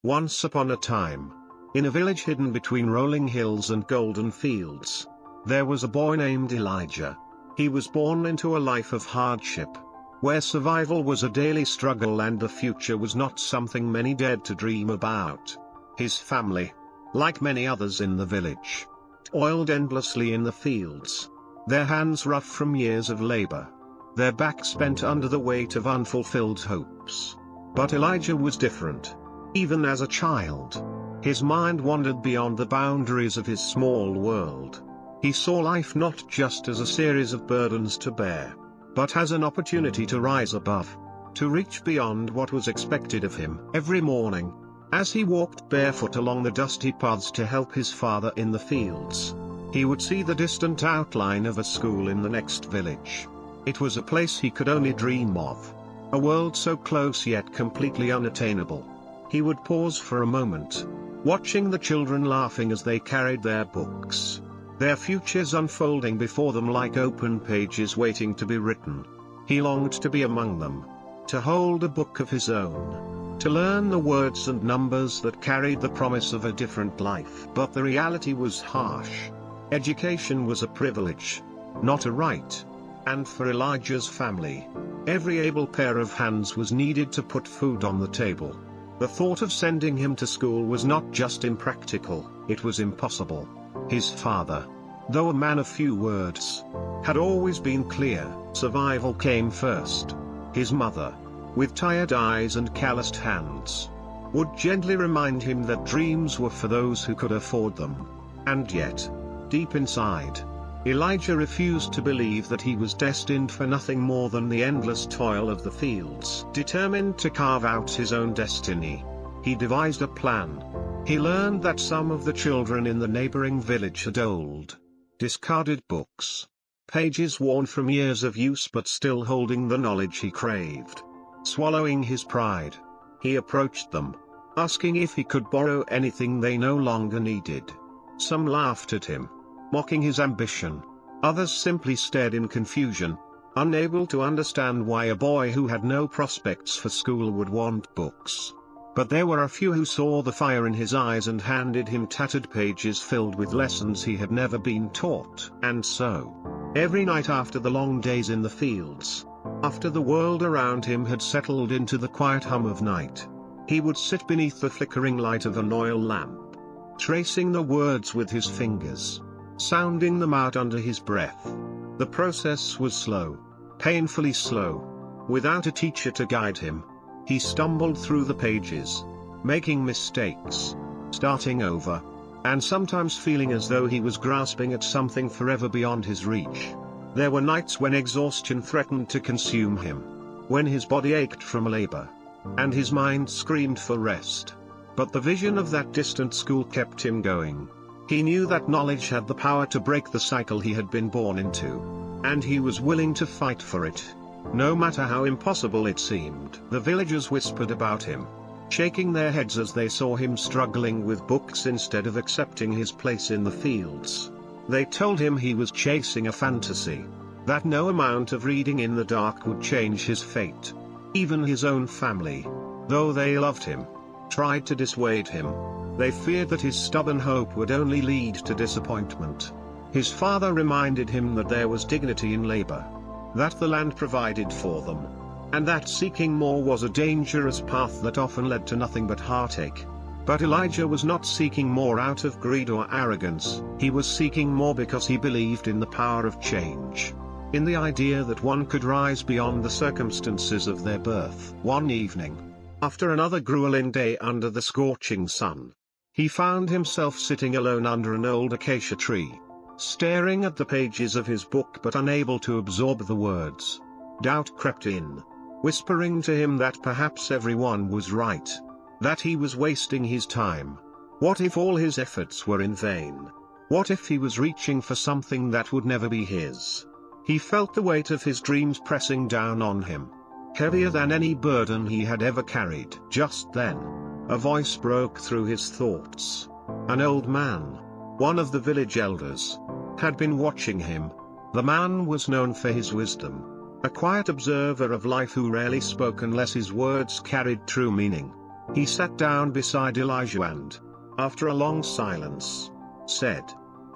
Once upon a time, in a village hidden between rolling hills and golden fields, there was a boy named Elijah. He was born into a life of hardship, where survival was a daily struggle and the future was not something many dared to dream about. His family, like many others in the village, toiled endlessly in the fields, their hands rough from years of labor, their backs bent under the weight of unfulfilled hopes. But Elijah was different. Even as a child, his mind wandered beyond the boundaries of his small world. He saw life not just as a series of burdens to bear, but as an opportunity to rise above, to reach beyond what was expected of him. Every morning, as he walked barefoot along the dusty paths to help his father in the fields, he would see the distant outline of a school in the next village. It was a place he could only dream of, a world so close yet completely unattainable. He would pause for a moment, watching the children laughing as they carried their books, their futures unfolding before them like open pages waiting to be written. He longed to be among them, to hold a book of his own, to learn the words and numbers that carried the promise of a different life. But the reality was harsh. Education was a privilege, not a right. And for Elijah's family, every able pair of hands was needed to put food on the table. The thought of sending him to school was not just impractical, it was impossible. His father, though a man of few words, had always been clear. Survival came first. His mother, with tired eyes and calloused hands, would gently remind him that dreams were for those who could afford them. And yet, deep inside, Elijah refused to believe that he was destined for nothing more than the endless toil of the fields. Determined to carve out his own destiny, he devised a plan. He learned that some of the children in the neighboring village had old, discarded books, pages worn from years of use but still holding the knowledge he craved. Swallowing his pride, he approached them, asking if he could borrow anything they no longer needed. Some laughed at him, mocking his ambition. Others simply stared in confusion, unable to understand why a boy who had no prospects for school would want books. But there were a few who saw the fire in his eyes and handed him tattered pages filled with lessons he had never been taught. And so, every night after the long days in the fields, after the world around him had settled into the quiet hum of night, he would sit beneath the flickering light of an oil lamp, tracing the words with his fingers, sounding them out under his breath. The process was slow, painfully slow. Without a teacher to guide him, he stumbled through the pages, making mistakes, starting over, and sometimes feeling as though he was grasping at something forever beyond his reach. There were nights when exhaustion threatened to consume him, when his body ached from labor, and his mind screamed for rest. But the vision of that distant school kept him going. He knew that knowledge had the power to break the cycle he had been born into, and he was willing to fight for it, no matter how impossible it seemed. The villagers whispered about him, shaking their heads as they saw him struggling with books instead of accepting his place in the fields. They told him he was chasing a fantasy, that no amount of reading in the dark would change his fate. Even his own family, though they loved him, tried to dissuade him. They feared that his stubborn hope would only lead to disappointment. His father reminded him that there was dignity in labor, that the land provided for them, and that seeking more was a dangerous path that often led to nothing but heartache. But Elijah was not seeking more out of greed or arrogance. He was seeking more because he believed in the power of change, in the idea that one could rise beyond the circumstances of their birth. One evening, after another grueling day under the scorching sun, he found himself sitting alone under an old acacia tree, staring at the pages of his book but unable to absorb the words. Doubt crept in, whispering to him that perhaps everyone was right, that he was wasting his time. What if all his efforts were in vain? What if he was reaching for something that would never be his? He felt the weight of his dreams pressing down on him, heavier than any burden he had ever carried. Just then, a voice broke through his thoughts. An old man, one of the village elders, had been watching him. The man was known for his wisdom, a quiet observer of life who rarely spoke unless his words carried true meaning. He sat down beside Elijah and, after a long silence, said,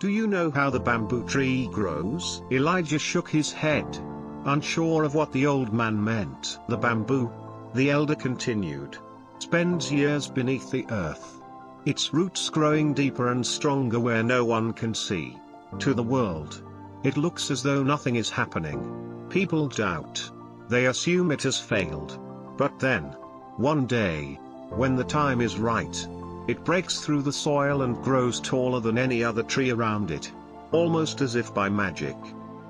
"Do you know how the bamboo tree grows?" Elijah shook his head, unsure of what the old man meant. "The bamboo," the elder continued, "spends years beneath the earth. Its roots growing deeper and stronger where no one can see. To the world, it looks as though nothing is happening. People doubt. They assume it has failed. But then, one day, when the time is right, it breaks through the soil and grows taller than any other tree around it, almost as if by magic.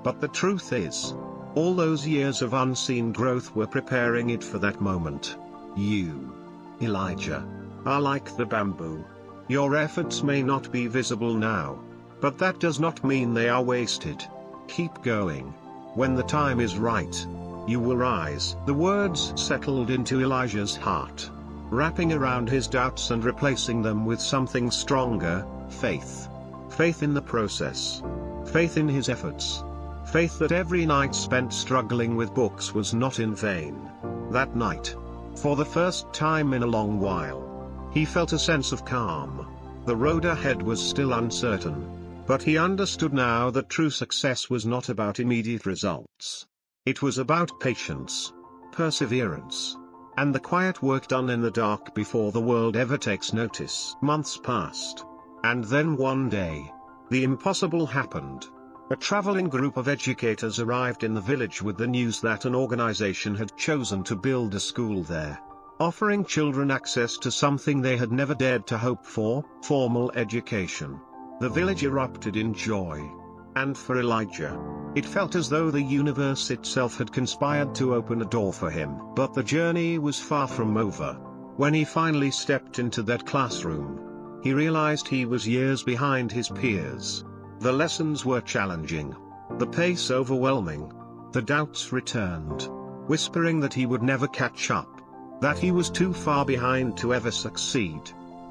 But the truth is, all those years of unseen growth were preparing it for that moment. You, Elijah, are like the bamboo. Your efforts may not be visible now, but that does not mean they are wasted. Keep going. When the time is right, you will rise." The words settled into Elijah's heart, wrapping around his doubts and replacing them with something stronger: faith. Faith in the process. Faith in his efforts. Faith that every night spent struggling with books was not in vain. That night, for the first time in a long while, he felt a sense of calm. The road ahead was still uncertain, but he understood now that true success was not about immediate results. It was about patience, perseverance, and the quiet work done in the dark before the world ever takes notice. Months passed, and then one day, the impossible happened. A traveling group of educators arrived in the village with the news that an organization had chosen to build a school there, offering children access to something they had never dared to hope for: formal education. The village erupted in joy. And for Elijah, it felt as though the universe itself had conspired to open a door for him. But the journey was far from over. When he finally stepped into that classroom, he realized he was years behind his peers. The lessons were challenging, the pace overwhelming. The doubts returned, whispering that he would never catch up, that he was too far behind to ever succeed.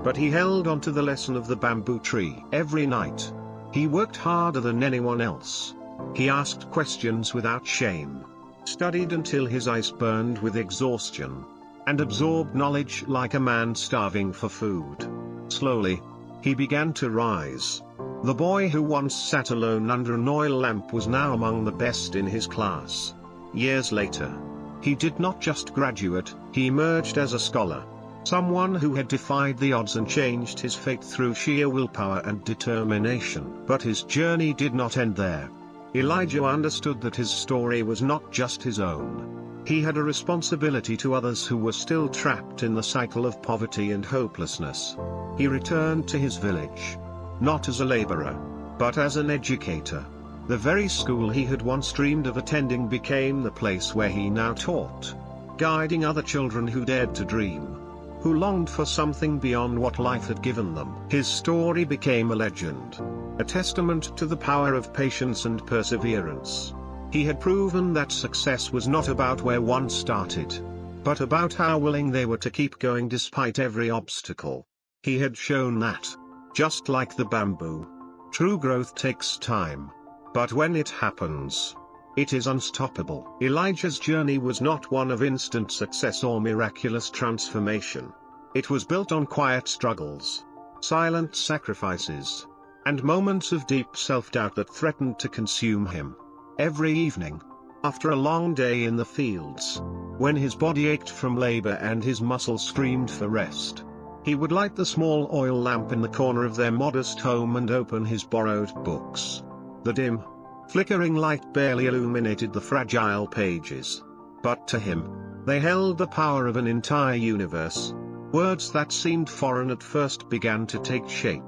But he held on to the lesson of the bamboo tree. Every night, he worked harder than anyone else. He asked questions without shame, studied until his eyes burned with exhaustion, and absorbed knowledge like a man starving for food. Slowly, he began to rise. The boy who once sat alone under an oil lamp was now among the best in his class. Years later, he did not just graduate, he emerged as a scholar. Someone who had defied the odds and changed his fate through sheer willpower and determination. But his journey did not end there. Elijah understood that his story was not just his own. He had a responsibility to others who were still trapped in the cycle of poverty and hopelessness. He returned to his village, not as a laborer, but as an educator. The very school he had once dreamed of attending became the place where he now taught, guiding other children who dared to dream, who longed for something beyond what life had given them. His story became a legend, a testament to the power of patience and perseverance. He had proven that success was not about where one started, but about how willing they were to keep going despite every obstacle. He had shown that, just like the bamboo, true growth takes time. But when it happens, it is unstoppable. Elijah's journey was not one of instant success or miraculous transformation. It was built on quiet struggles, silent sacrifices, and moments of deep self-doubt that threatened to consume him. Every evening, after a long day in the fields, when his body ached from labor and his muscles screamed for rest, he would light the small oil lamp in the corner of their modest home and open his borrowed books. The dim, flickering light barely illuminated the fragile pages, but to him, they held the power of an entire universe. Words that seemed foreign at first began to take shape.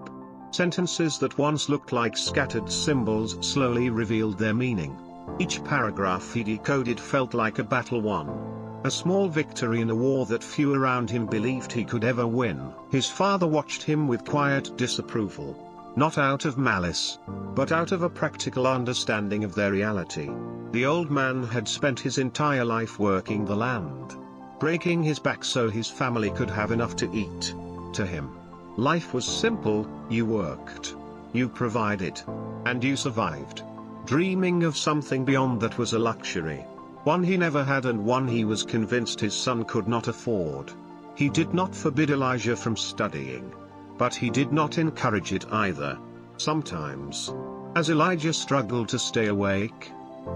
Sentences that once looked like scattered symbols slowly revealed their meaning. Each paragraph he decoded felt like a battle won, a small victory in a war that few around him believed he could ever win. His father watched him with quiet disapproval, not out of malice, but out of a practical understanding of their reality. The old man had spent his entire life working the land, breaking his back so his family could have enough to eat. To him, life was simple: you worked, you provided, and you survived. Dreaming of something beyond that was a luxury, one he never had and one he was convinced his son could not afford. He did not forbid Elijah from studying. But he did not encourage it either. Sometimes, as Elijah struggled to stay awake,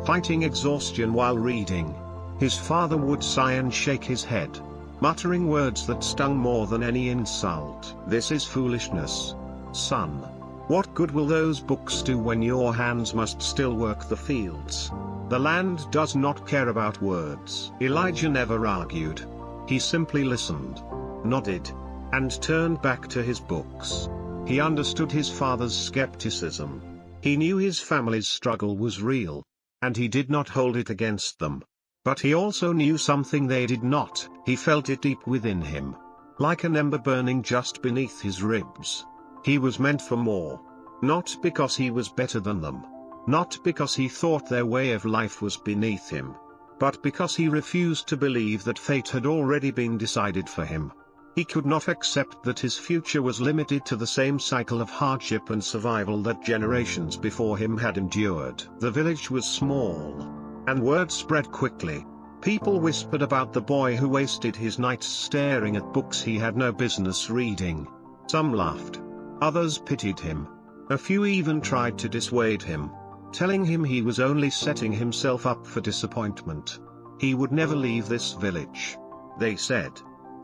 fighting exhaustion while reading, his father would sigh and shake his head, muttering words that stung more than any insult. "This is foolishness, son. What good will those books do when your hands must still work the fields? The land does not care about words." Elijah never argued. He simply listened, nodded, and turned back to his books. He understood his father's skepticism. He knew his family's struggle was real, and he did not hold it against them. But he also knew something they did not. He felt it deep within him, like an ember burning just beneath his ribs. He was meant for more. Not because he was better than them. Not because he thought their way of life was beneath him. But because he refused to believe that fate had already been decided for him. He could not accept that his future was limited to the same cycle of hardship and survival that generations before him had endured. The village was small, and word spread quickly. People whispered about the boy who wasted his nights staring at books he had no business reading. Some laughed. Others pitied him. A few even tried to dissuade him, telling him he was only setting himself up for disappointment. He would never leave this village, they said.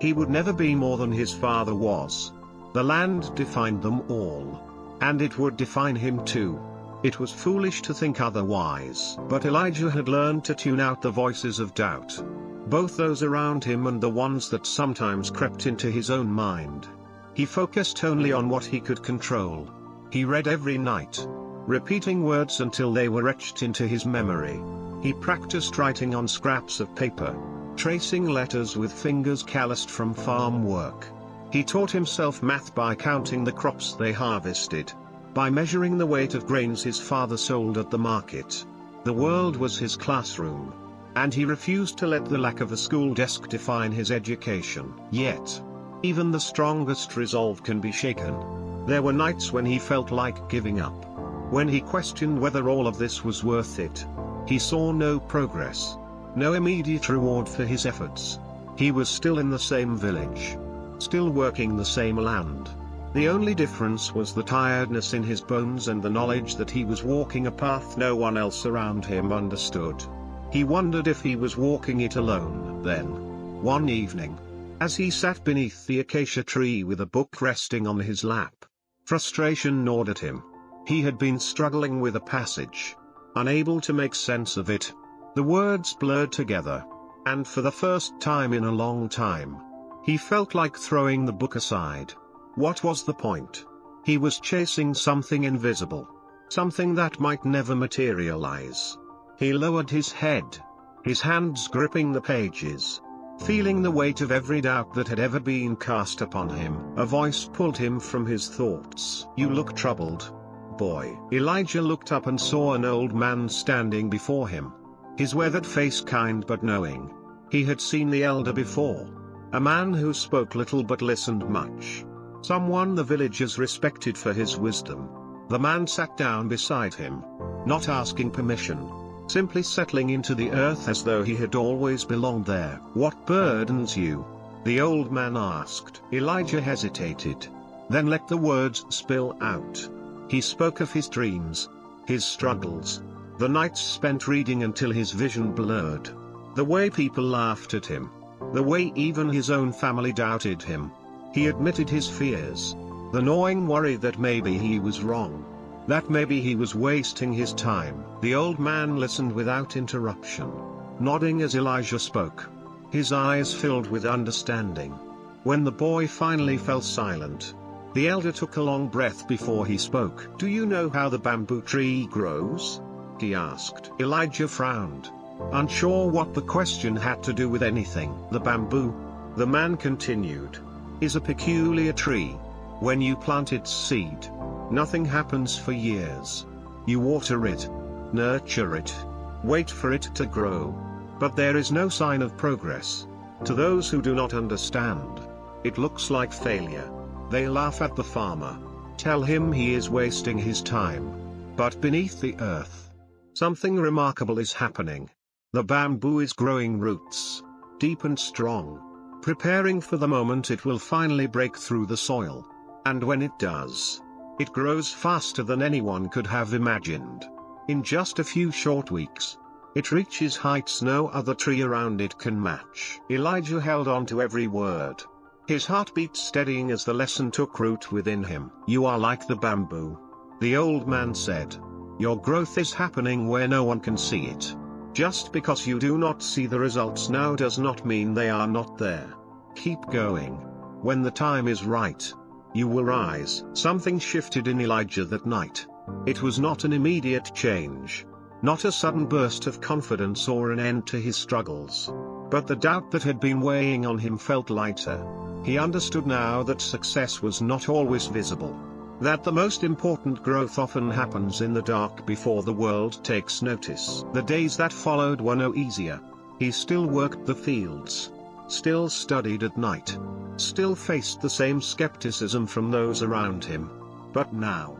He would never be more than his father was. The land defined them all. And it would define him too. It was foolish to think otherwise. But Elijah had learned to tune out the voices of doubt. Both those around him and the ones that sometimes crept into his own mind. He focused only on what he could control. He read every night, repeating words until they were etched into his memory. He practiced writing on scraps of paper, tracing letters with fingers calloused from farm work. He taught himself math by counting the crops they harvested, by measuring the weight of grains his father sold at the market. The world was his classroom, and he refused to let the lack of a school desk define his education. Yet, even the strongest resolve can be shaken. There were nights when he felt like giving up, when he questioned whether all of this was worth it. He saw no progress, no immediate reward for his efforts. He was still in the same village, still working the same land. The only difference was the tiredness in his bones and the knowledge that he was walking a path no one else around him understood. He wondered if he was walking it alone. Then, one evening, as he sat beneath the acacia tree with a book resting on his lap, frustration gnawed at him. He had been struggling with a passage, unable to make sense of it. The words blurred together, and for the first time in a long time, he felt like throwing the book aside. What was the point? He was chasing something invisible, something that might never materialize. He lowered his head, his hands gripping the pages, feeling the weight of every doubt that had ever been cast upon him. A voice pulled him from his thoughts. "You look troubled, boy." Elijah looked up and saw an old man standing before him, his weathered face kind but knowing. He had seen the elder before, a man who spoke little but listened much. Someone the villagers respected for his wisdom. The man sat down beside him, not asking permission, simply settling into the earth as though he had always belonged there. "What burdens you?" the old man asked. Elijah hesitated, then let the words spill out. He spoke of his dreams, his struggles, the nights spent reading until his vision blurred, the way people laughed at him, the way even his own family doubted him. He admitted his fears, the gnawing worry that maybe he was wrong, that maybe he was wasting his time. The old man listened without interruption, nodding as Elijah spoke, his eyes filled with understanding. When the boy finally fell silent, the elder took a long breath before he spoke. "Do you know how the bamboo tree grows?" he asked. Elijah frowned, unsure what the question had to do with anything. "The bamboo," the man continued, "is a peculiar tree. When you plant its seed, nothing happens for years. You water it, nurture it, wait for it to grow. But there is no sign of progress. To those who do not understand, it looks like failure. They laugh at the farmer, tell him he is wasting his time. But beneath the earth, something remarkable is happening. The bamboo is growing roots, deep and strong, preparing for the moment it will finally break through the soil. And when it does, it grows faster than anyone could have imagined. In just a few short weeks, it reaches heights no other tree around it can match. Elijah held on to every word. His heart beat steadying as the lesson took root within him. "You are like the bamboo," the old man said. "Your growth is happening where no one can see it. Just because you do not see the results now does not mean they are not there. Keep going. When the time is right, you will rise." Something shifted in Elijah that night. It was not an immediate change, not a sudden burst of confidence or an end to his struggles. But the doubt that had been weighing on him felt lighter. He understood now that success was not always visible, that the most important growth often happens in the dark before the world takes notice. The days that followed were no easier. He still worked the fields, still studied at night, still faced the same skepticism from those around him. But now,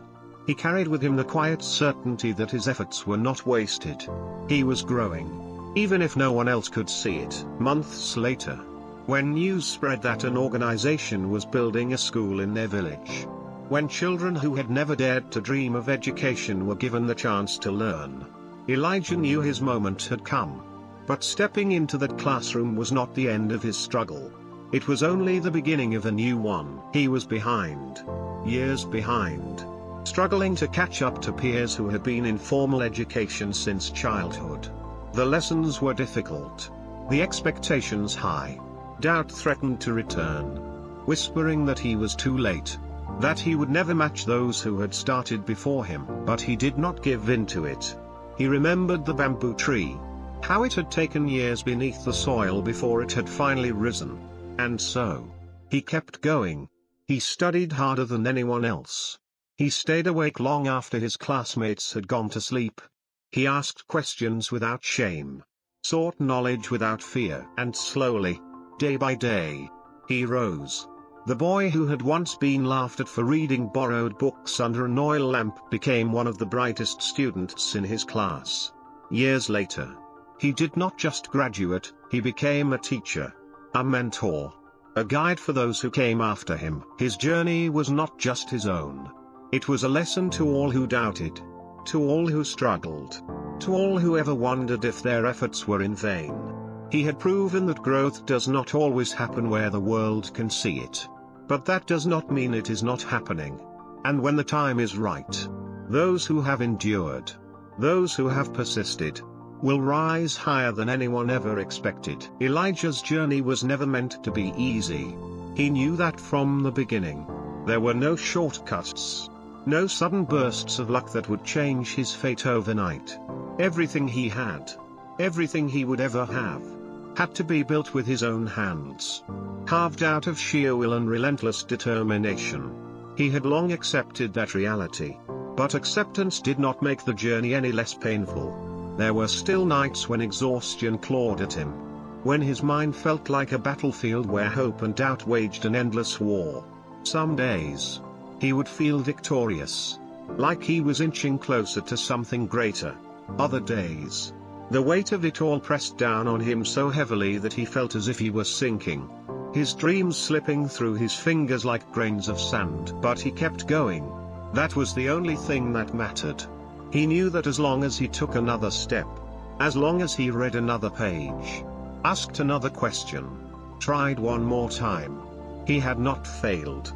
he carried with him the quiet certainty that his efforts were not wasted. He was growing, even if no one else could see it. Months later, when news spread that an organization was building a school in their village, when children who had never dared to dream of education were given the chance to learn, Elijah knew his moment had come. But stepping into that classroom was not the end of his struggle. It was only the beginning of a new one. He was behind, years behind, struggling to catch up to peers who had been in formal education since childhood. The lessons were difficult, the expectations high. Doubt threatened to return, whispering that he was too late, that he would never match those who had started before him. But he did not give in to it. He remembered the bamboo tree, how it had taken years beneath the soil before it had finally risen. And so, he kept going. He studied harder than anyone else. He stayed awake long after his classmates had gone to sleep. He asked questions without shame, sought knowledge without fear. And slowly, day by day, he rose. The boy who had once been laughed at for reading borrowed books under an oil lamp became one of the brightest students in his class. Years later, he did not just graduate, he became a teacher, a mentor, a guide for those who came after him. His journey was not just his own. It was a lesson to all who doubted, to all who struggled, to all who ever wondered if their efforts were in vain. He had proven that growth does not always happen where the world can see it. But that does not mean it is not happening. And when the time is right, those who have endured, those who have persisted, will rise higher than anyone ever expected. Elijah's journey was never meant to be easy. He knew that from the beginning. There were no shortcuts, no sudden bursts of luck that would change his fate overnight. Everything he had, everything he would ever have, had to be built with his own hands, carved out of sheer will and relentless determination. He had long accepted that reality, but acceptance did not make the journey any less painful. There were still nights when exhaustion clawed at him, when his mind felt like a battlefield where hope and doubt waged an endless war. Some days, he would feel victorious, like he was inching closer to something greater. Other days, the weight of it all pressed down on him so heavily that he felt as if he was sinking, his dreams slipping through his fingers like grains of sand. But he kept going. That was the only thing that mattered. He knew that as long as he took another step, as long as he read another page, asked another question, tried one more time, he had not failed.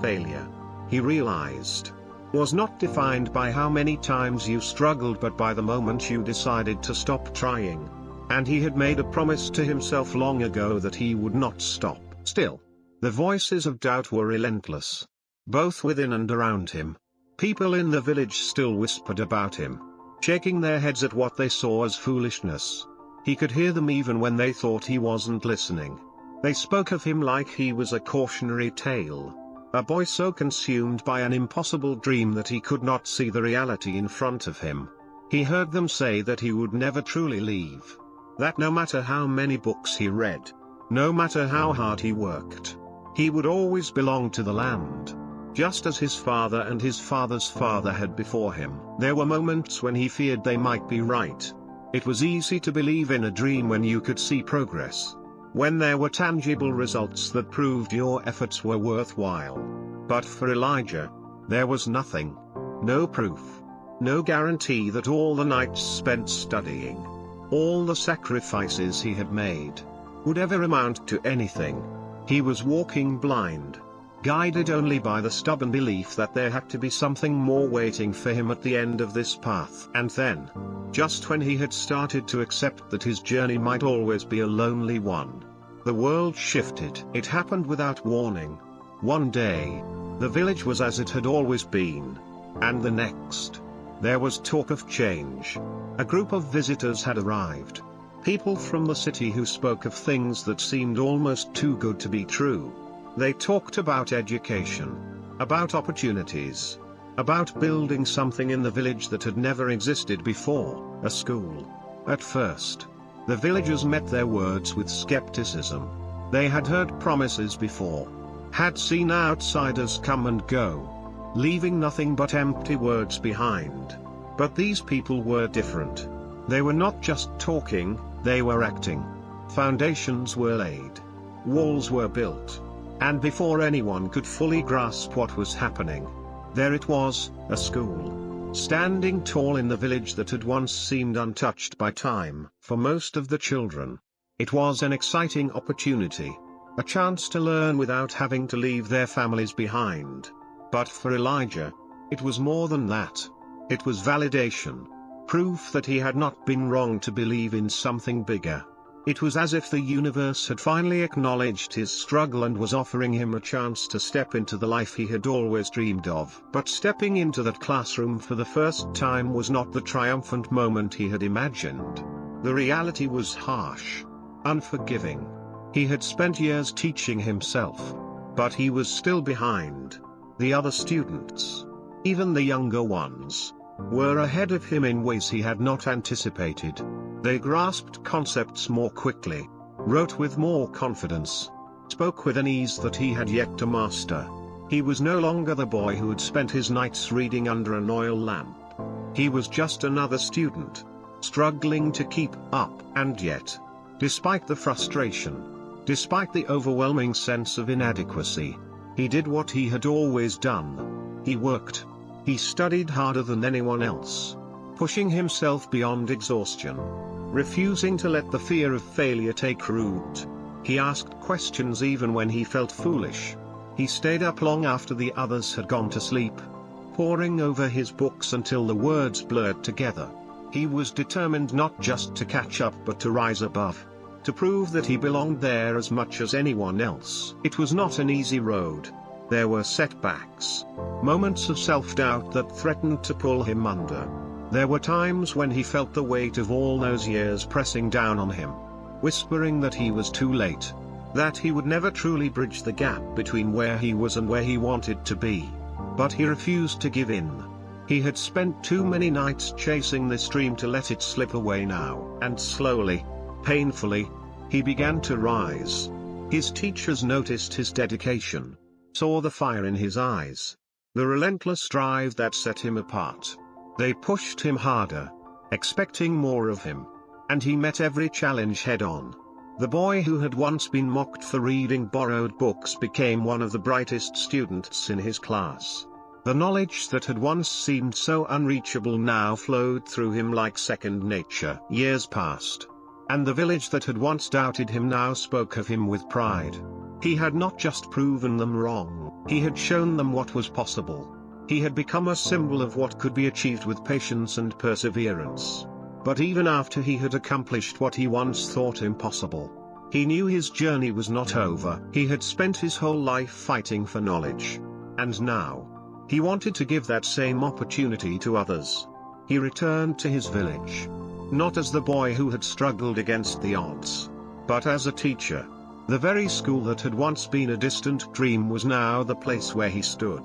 Failure, he realized, was not defined by how many times you struggled but by the moment you decided to stop trying. And he had made a promise to himself long ago that he would not stop. Still, the voices of doubt were relentless, both within and around him. People in the village still whispered about him, shaking their heads at what they saw as foolishness. He could hear them even when they thought he wasn't listening. They spoke of him like he was a cautionary tale, a boy so consumed by an impossible dream that he could not see the reality in front of him. He heard them say that he would never truly leave, that no matter how many books he read, no matter how hard he worked, he would always belong to the land, just as his father and his father's father had before him. There were moments when he feared they might be right. It was easy to believe in a dream when you could see progress. when there were tangible results that proved your efforts were worthwhile. But for Elijah, there was nothing. No proof. No guarantee that all the nights spent studying, all the sacrifices he had made, would ever amount to anything. He was walking blind, guided only by the stubborn belief that there had to be something more waiting for him at the end of this path. And then, just when he had started to accept that his journey might always be a lonely one, the world shifted. It happened without warning. One day, the village was as it had always been, and the next, there was talk of change. A group of visitors had arrived. People from the city who spoke of things that seemed almost too good to be true. They talked about education, about opportunities, about building something in the village that had never existed before, a school. At first, the villagers met their words with skepticism. They had heard promises before, had seen outsiders come and go, leaving nothing but empty words behind. But these people were different. They were not just talking, they were acting. Foundations were laid. Walls were built. And before anyone could fully grasp what was happening, there it was, a school, standing tall in the village that had once seemed untouched by time. For most of the children, it was an exciting opportunity, a chance to learn without having to leave their families behind. But for Elijah, it was more than that. It was validation, proof that he had not been wrong to believe in something bigger. It was as if the universe had finally acknowledged his struggle and was offering him a chance to step into the life he had always dreamed of. But stepping into that classroom for the first time was not the triumphant moment he had imagined. The reality was harsh, unforgiving. He had spent years teaching himself, but he was still behind. The other students, even the younger ones, were ahead of him in ways he had not anticipated. They grasped concepts more quickly, wrote with more confidence, spoke with an ease that he had yet to master. He was no longer the boy who had spent his nights reading under an oil lamp. He was just another student, struggling to keep up. And yet, despite the frustration, despite the overwhelming sense of inadequacy, he did what he had always done. He worked. He studied harder than anyone else, pushing himself beyond exhaustion, refusing to let the fear of failure take root. He asked questions even when he felt foolish. He stayed up long after the others had gone to sleep, poring over his books until the words blurred together. He was determined not just to catch up but to rise above, to prove that he belonged there as much as anyone else. It was not an easy road. There were setbacks, moments of self-doubt that threatened to pull him under. There were times when he felt the weight of all those years pressing down on him, whispering that he was too late, that he would never truly bridge the gap between where he was and where he wanted to be. But he refused to give in. He had spent too many nights chasing this dream to let it slip away now. And slowly, painfully, he began to rise. His teachers noticed his dedication, saw the fire in his eyes, the relentless drive that set him apart. They pushed him harder, expecting more of him, and he met every challenge head-on. The boy who had once been mocked for reading borrowed books became one of the brightest students in his class. The knowledge that had once seemed so unreachable now flowed through him like second nature. Years passed, and the village that had once doubted him now spoke of him with pride. He had not just proven them wrong, he had shown them what was possible. He had become a symbol of what could be achieved with patience and perseverance. But even after he had accomplished what he once thought impossible, he knew his journey was not over. He had spent his whole life fighting for knowledge. And now, he wanted to give that same opportunity to others. He returned to his village, not as the boy who had struggled against the odds, but as a teacher. The very school that had once been a distant dream was now the place where he stood,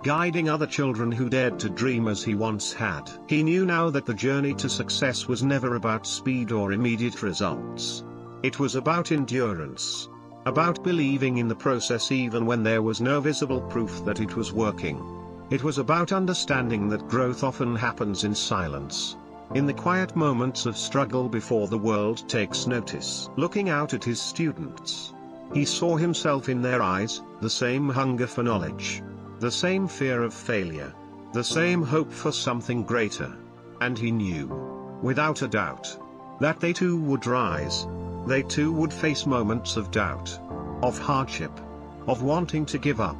guiding other children who dared to dream as he once had. He knew now that the journey to success was never about speed or immediate results. It was about endurance, about believing in the process even when there was no visible proof that it was working. It was about understanding that growth often happens in silence, In the quiet moments of struggle before the world takes notice. Looking out at his students, he saw himself in their eyes, the same hunger for knowledge, the same fear of failure, the same hope for something greater. And he knew, without a doubt, that they too would rise. They too would face moments of doubt, of hardship, of wanting to give up.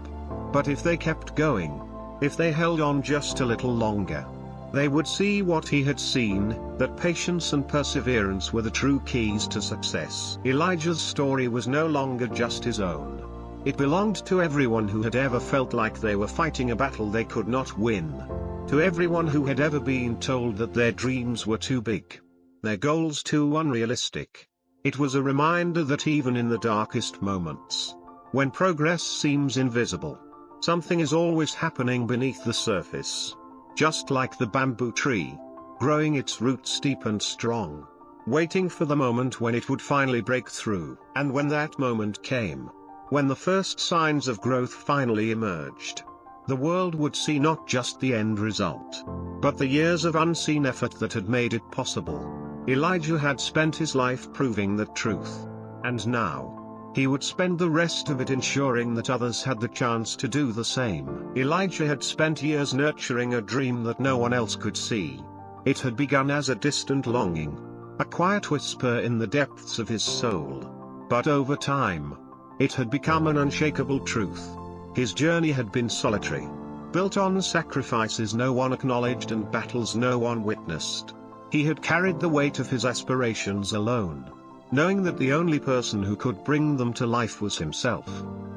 But if they kept going, if they held on just a little longer, they would see what he had seen, that patience and perseverance were the true keys to success. Elijah's story was no longer just his own. It belonged to everyone who had ever felt like they were fighting a battle they could not win. To everyone who had ever been told that their dreams were too big, their goals too unrealistic. It was a reminder that even in the darkest moments, when progress seems invisible, something is always happening beneath the surface. Just like the bamboo tree, growing its roots deep and strong, waiting for the moment when it would finally break through. And when that moment came, when the first signs of growth finally emerged, the world would see not just the end result, but the years of unseen effort that had made it possible. Elijah had spent his life proving that truth. And now, he would spend the rest of it ensuring that others had the chance to do the same. Elijah had spent years nurturing a dream that no one else could see. It had begun as a distant longing, a quiet whisper in the depths of his soul. But over time, it had become an unshakable truth. His journey had been solitary, built on sacrifices no one acknowledged and battles no one witnessed. He had carried the weight of his aspirations alone, knowing that the only person who could bring them to life was himself.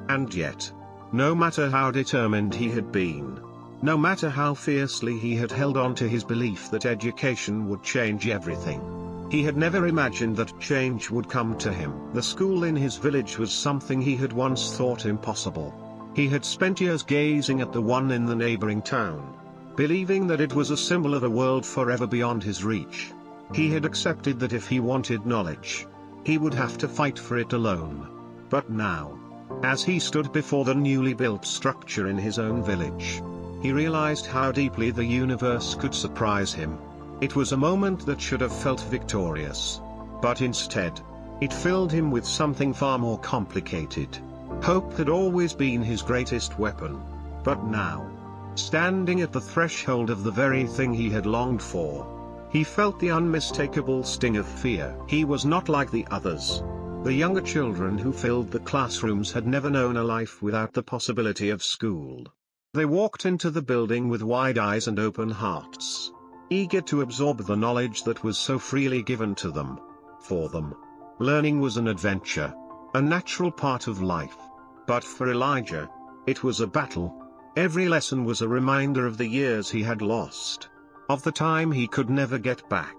And yet, no matter how determined he had been, no matter how fiercely he had held on to his belief that education would change everything, he had never imagined that change would come to him. The school in his village was something he had once thought impossible. He had spent years gazing at the one in the neighboring town, believing that it was a symbol of a world forever beyond his reach. He had accepted that if he wanted knowledge, he would have to fight for it alone. But now, as he stood before the newly built structure in his own village, he realized how deeply the universe could surprise him. It was a moment that should have felt victorious. But instead, it filled him with something far more complicated. Hope had always been his greatest weapon. But now, standing at the threshold of the very thing he had longed for, he felt the unmistakable sting of fear. He was not like the others. The younger children who filled the classrooms had never known a life without the possibility of school. They walked into the building with wide eyes and open hearts, eager to absorb the knowledge that was so freely given to them. For them, learning was an adventure, a natural part of life. But for Elijah, it was a battle. Every lesson was a reminder of the years he had lost, of the time he could never get back.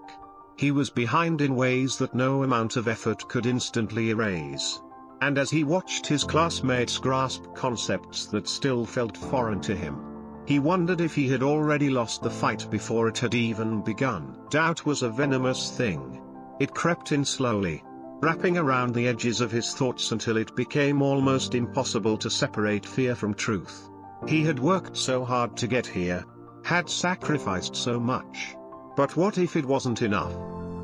He was behind in ways that no amount of effort could instantly erase. And as he watched his classmates grasp concepts that still felt foreign to him, he wondered if he had already lost the fight before it had even begun. Doubt was a venomous thing. It crept in slowly, wrapping around the edges of his thoughts until it became almost impossible to separate fear from truth. He had worked so hard to get here, had sacrificed so much. But what if it wasn't enough?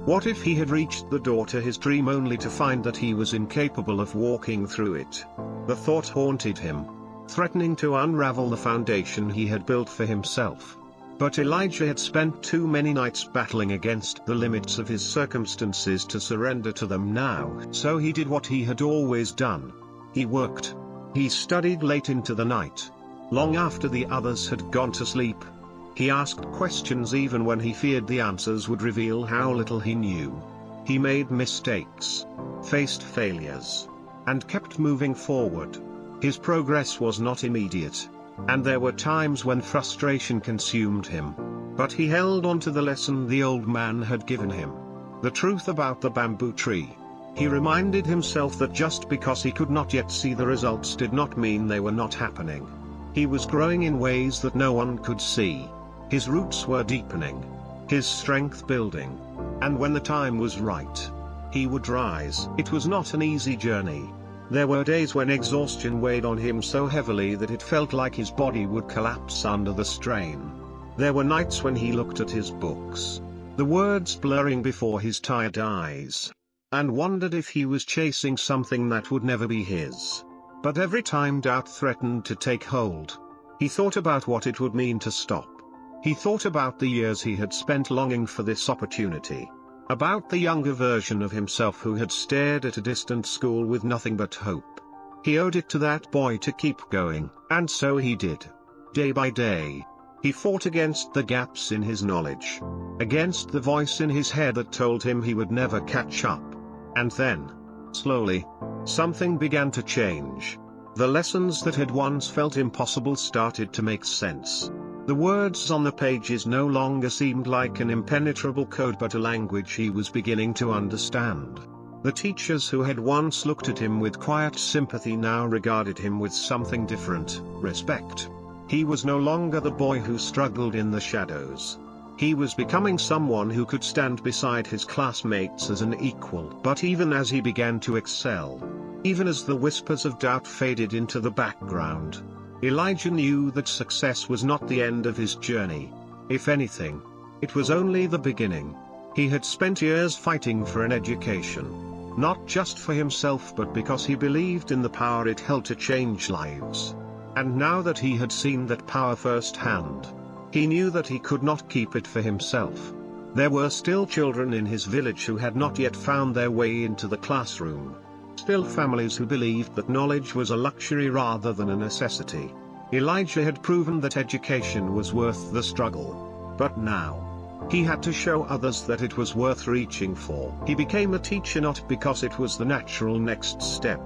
What if he had reached the door to his dream only to find that he was incapable of walking through it? The thought haunted him, threatening to unravel the foundation he had built for himself. But Elijah had spent too many nights battling against the limits of his circumstances to surrender to them now. So he did what he had always done. He worked. He studied late into the night, long after the others had gone to sleep. He asked questions even when he feared the answers would reveal how little he knew. He made mistakes, faced failures, and kept moving forward. His progress was not immediate, and there were times when frustration consumed him. But he held on to the lesson the old man had given him, the truth about the bamboo tree. He reminded himself that just because he could not yet see the results did not mean they were not happening. He was growing in ways that no one could see. His roots were deepening, his strength building, and when the time was right, he would rise. It was not an easy journey. There were days when exhaustion weighed on him so heavily that it felt like his body would collapse under the strain. There were nights when he looked at his books, the words blurring before his tired eyes, and wondered if he was chasing something that would never be his. But every time doubt threatened to take hold, he thought about what it would mean to stop. He thought about the years he had spent longing for this opportunity. About the younger version of himself who had stared at a distant school with nothing but hope. He owed it to that boy to keep going, and so he did. Day by day, he fought against the gaps in his knowledge, against the voice in his head that told him he would never catch up. And then, slowly, something began to change. The lessons that had once felt impossible started to make sense. The words on the pages no longer seemed like an impenetrable code but a language he was beginning to understand. The teachers who had once looked at him with quiet sympathy now regarded him with something different, respect. He was no longer the boy who struggled in the shadows. He was becoming someone who could stand beside his classmates as an equal. But even as he began to excel, even as the whispers of doubt faded into the background, Elijah knew that success was not the end of his journey. If anything, it was only the beginning. He had spent years fighting for an education, not just for himself but because he believed in the power it held to change lives. And now that he had seen that power firsthand, he knew that he could not keep it for himself. There were still children in his village who had not yet found their way into the classroom. Still families who believed that knowledge was a luxury rather than a necessity. Elijah had proven that education was worth the struggle. But now, he had to show others that it was worth reaching for. He became a teacher not because it was the natural next step,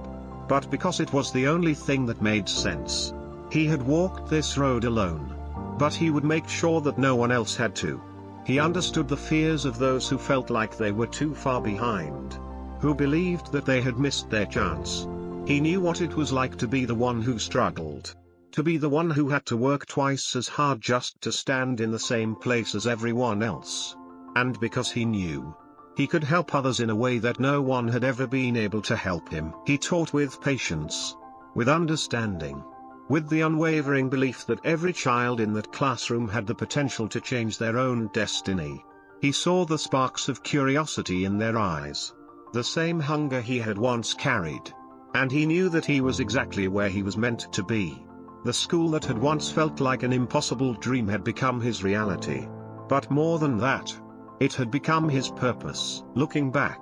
but because it was the only thing that made sense. He had walked this road alone, but he would make sure that no one else had to. He understood the fears of those who felt like they were too far behind, who believed that they had missed their chance. He knew what it was like to be the one who struggled, to be the one who had to work twice as hard just to stand in the same place as everyone else. And because he knew he could help others in a way that no one had ever been able to help him, he taught with patience, with understanding, with the unwavering belief that every child in that classroom had the potential to change their own destiny. He saw the sparks of curiosity in their eyes, the same hunger he had once carried. And he knew that he was exactly where he was meant to be. The school that had once felt like an impossible dream had become his reality. But more than that, it had become his purpose. Looking back,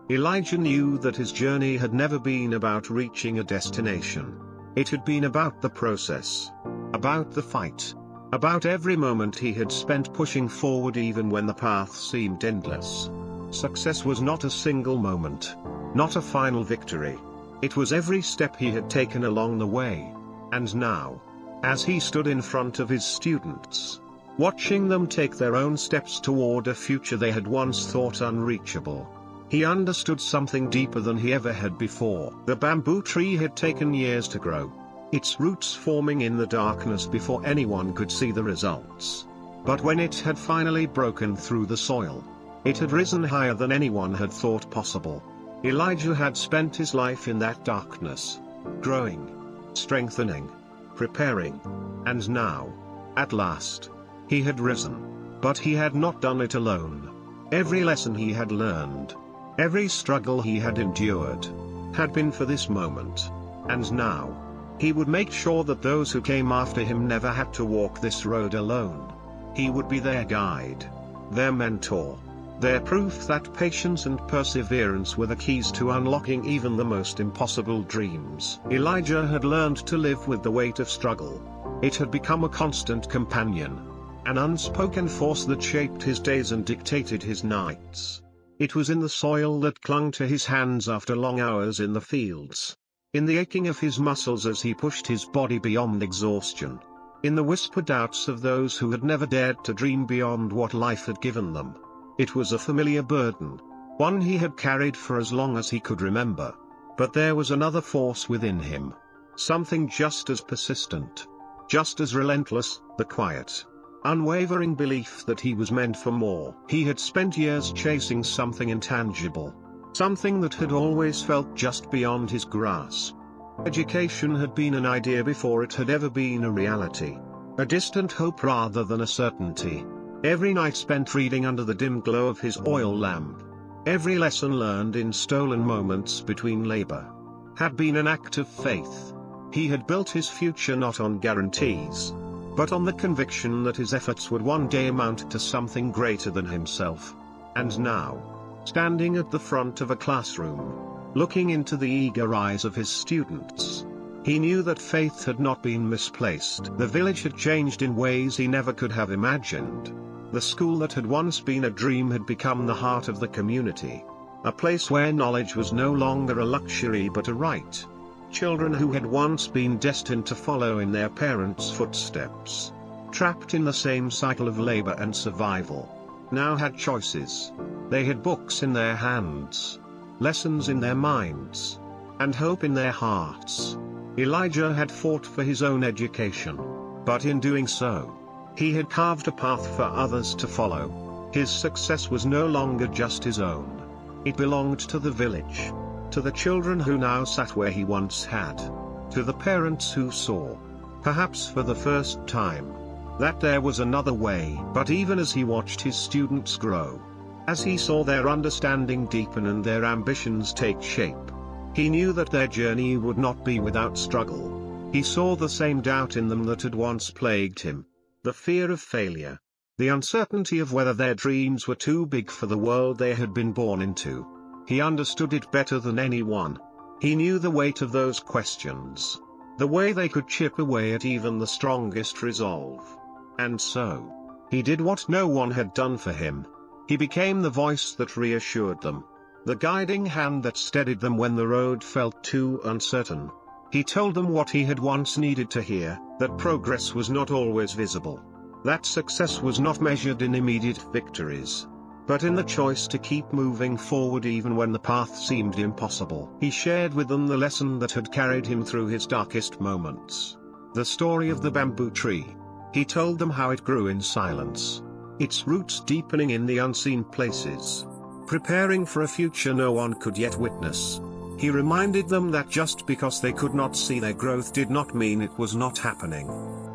Elijah knew that his journey had never been about reaching a destination. It had been about the process, about the fight, about every moment he had spent pushing forward even when the path seemed endless. Success was not a single moment, not a final victory. It was every step he had taken along the way. And now, as he stood in front of his students, watching them take their own steps toward a future they had once thought unreachable, he understood something deeper than he ever had before. The bamboo tree had taken years to grow, its roots forming in the darkness before anyone could see the results. But when it had finally broken through the soil, it had risen higher than anyone had thought possible. Elijah had spent his life in that darkness, growing, strengthening, preparing, and now, at last, he had risen. But he had not done it alone. Every lesson he had learned, every struggle he had endured, had been for this moment. And now, he would make sure that those who came after him never had to walk this road alone. He would be their guide, their mentor, their proof that patience and perseverance were the keys to unlocking even the most impossible dreams. Elijah had learned to live with the weight of struggle. It had become a constant companion, an unspoken force that shaped his days and dictated his nights. It was in the soil that clung to his hands after long hours in the fields, in the aching of his muscles as he pushed his body beyond exhaustion, in the whispered doubts of those who had never dared to dream beyond what life had given them. It was a familiar burden, one he had carried for as long as he could remember. But there was another force within him, something just as persistent, just as relentless, the quiet, unwavering belief that he was meant for more. He had spent years chasing something intangible, something that had always felt just beyond his grasp. Education had been an idea before it had ever been a reality, a distant hope rather than a certainty. Every night spent reading under the dim glow of his oil lamp, every lesson learned in stolen moments between labor, had been an act of faith. He had built his future not on guarantees, but on the conviction that his efforts would one day amount to something greater than himself. And now, standing at the front of a classroom, looking into the eager eyes of his students, he knew that faith had not been misplaced. The village had changed in ways he never could have imagined. The school that had once been a dream had become the heart of the community, a place where knowledge was no longer a luxury but a right. Children who had once been destined to follow in their parents' footsteps, trapped in the same cycle of labor and survival, now had choices. They had books in their hands, lessons in their minds, and hope in their hearts. Elijah had fought for his own education, but in doing so, he had carved a path for others to follow. His success was no longer just his own. It belonged to the village, to the children who now sat where he once had, to the parents who saw, perhaps for the first time, that there was another way. But even as he watched his students grow, as he saw their understanding deepen and their ambitions take shape, he knew that their journey would not be without struggle. He saw the same doubt in them that had once plagued him, the fear of failure, the uncertainty of whether their dreams were too big for the world they had been born into. He understood it better than anyone. He knew the weight of those questions, the way they could chip away at even the strongest resolve. And so, he did what no one had done for him. He became the voice that reassured them, the guiding hand that steadied them when the road felt too uncertain. He told them what he had once needed to hear, that progress was not always visible, that success was not measured in immediate victories, but in the choice to keep moving forward even when the path seemed impossible. He shared with them the lesson that had carried him through his darkest moments, the story of the bamboo tree. He told them how it grew in silence, its roots deepening in the unseen places, preparing for a future no one could yet witness. He reminded them that just because they could not see their growth did not mean it was not happening,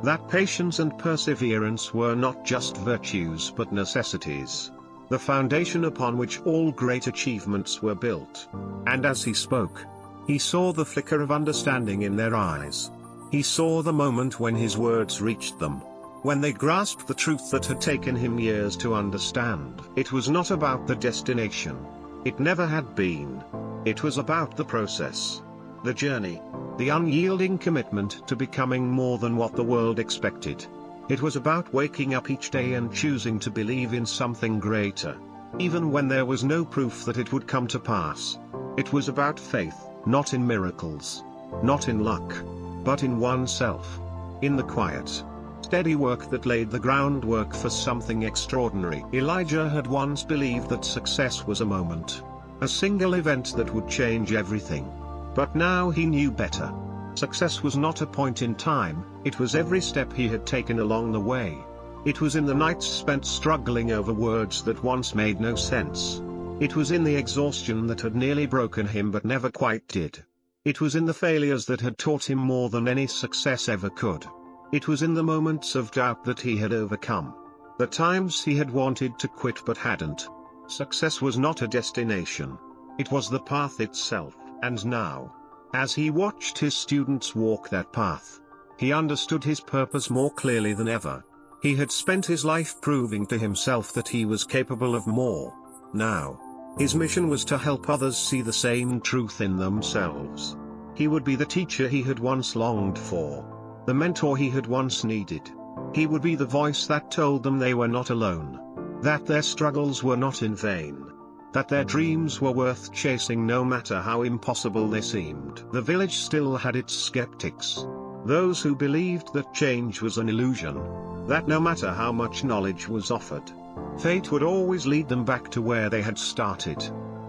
that patience and perseverance were not just virtues but necessities, the foundation upon which all great achievements were built. And as he spoke, he saw the flicker of understanding in their eyes. He saw the moment when his words reached them, when they grasped the truth that had taken him years to understand. It was not about the destination. It never had been. It was about the process, the journey, the unyielding commitment to becoming more than what the world expected. It was about waking up each day and choosing to believe in something greater, even when there was no proof that it would come to pass. It was about faith, not in miracles, not in luck, but in oneself, in the quiet, steady work that laid the groundwork for something extraordinary. Elijah had once believed that success was a moment, a single event that would change everything. But now he knew better. Success was not a point in time, it was every step he had taken along the way. It was in the nights spent struggling over words that once made no sense. It was in the exhaustion that had nearly broken him but never quite did. It was in the failures that had taught him more than any success ever could. It was in the moments of doubt that he had overcome, the times he had wanted to quit but hadn't. Success was not a destination. It was the path itself. And now, as he watched his students walk that path, he understood his purpose more clearly than ever. He had spent his life proving to himself that he was capable of more. Now, his mission was to help others see the same truth in themselves. He would be the teacher he had once longed for, the mentor he had once needed. He would be the voice that told them they were not alone, that their struggles were not in vain, that their dreams were worth chasing no matter how impossible they seemed. The village still had its skeptics, those who believed that change was an illusion, that no matter how much knowledge was offered, fate would always lead them back to where they had started.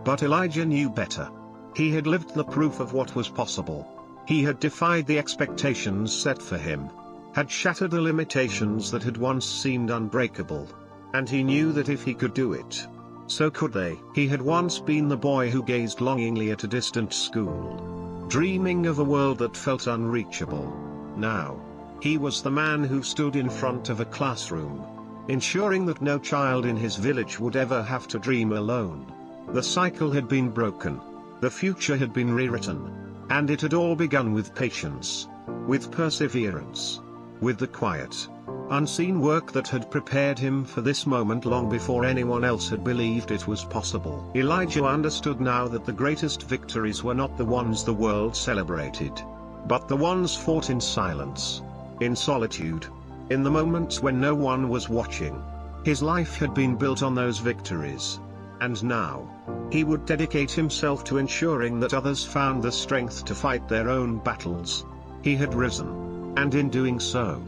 But Elijah knew better. He had lived the proof of what was possible. He had defied the expectations set for him, had shattered the limitations that had once seemed unbreakable. And he knew that if he could do it, so could they. He had once been the boy who gazed longingly at a distant school, dreaming of a world that felt unreachable. Now, he was the man who stood in front of a classroom, ensuring that no child in his village would ever have to dream alone. The cycle had been broken. The future had been rewritten. And it had all begun with patience, with perseverance, with the quiet, unseen work that had prepared him for this moment long before anyone else had believed it was possible. Elijah understood now that the greatest victories were not the ones the world celebrated, but the ones fought in silence, in solitude, in the moments when no one was watching. His life had been built on those victories. And now, he would dedicate himself to ensuring that others found the strength to fight their own battles. He had risen. And in doing so,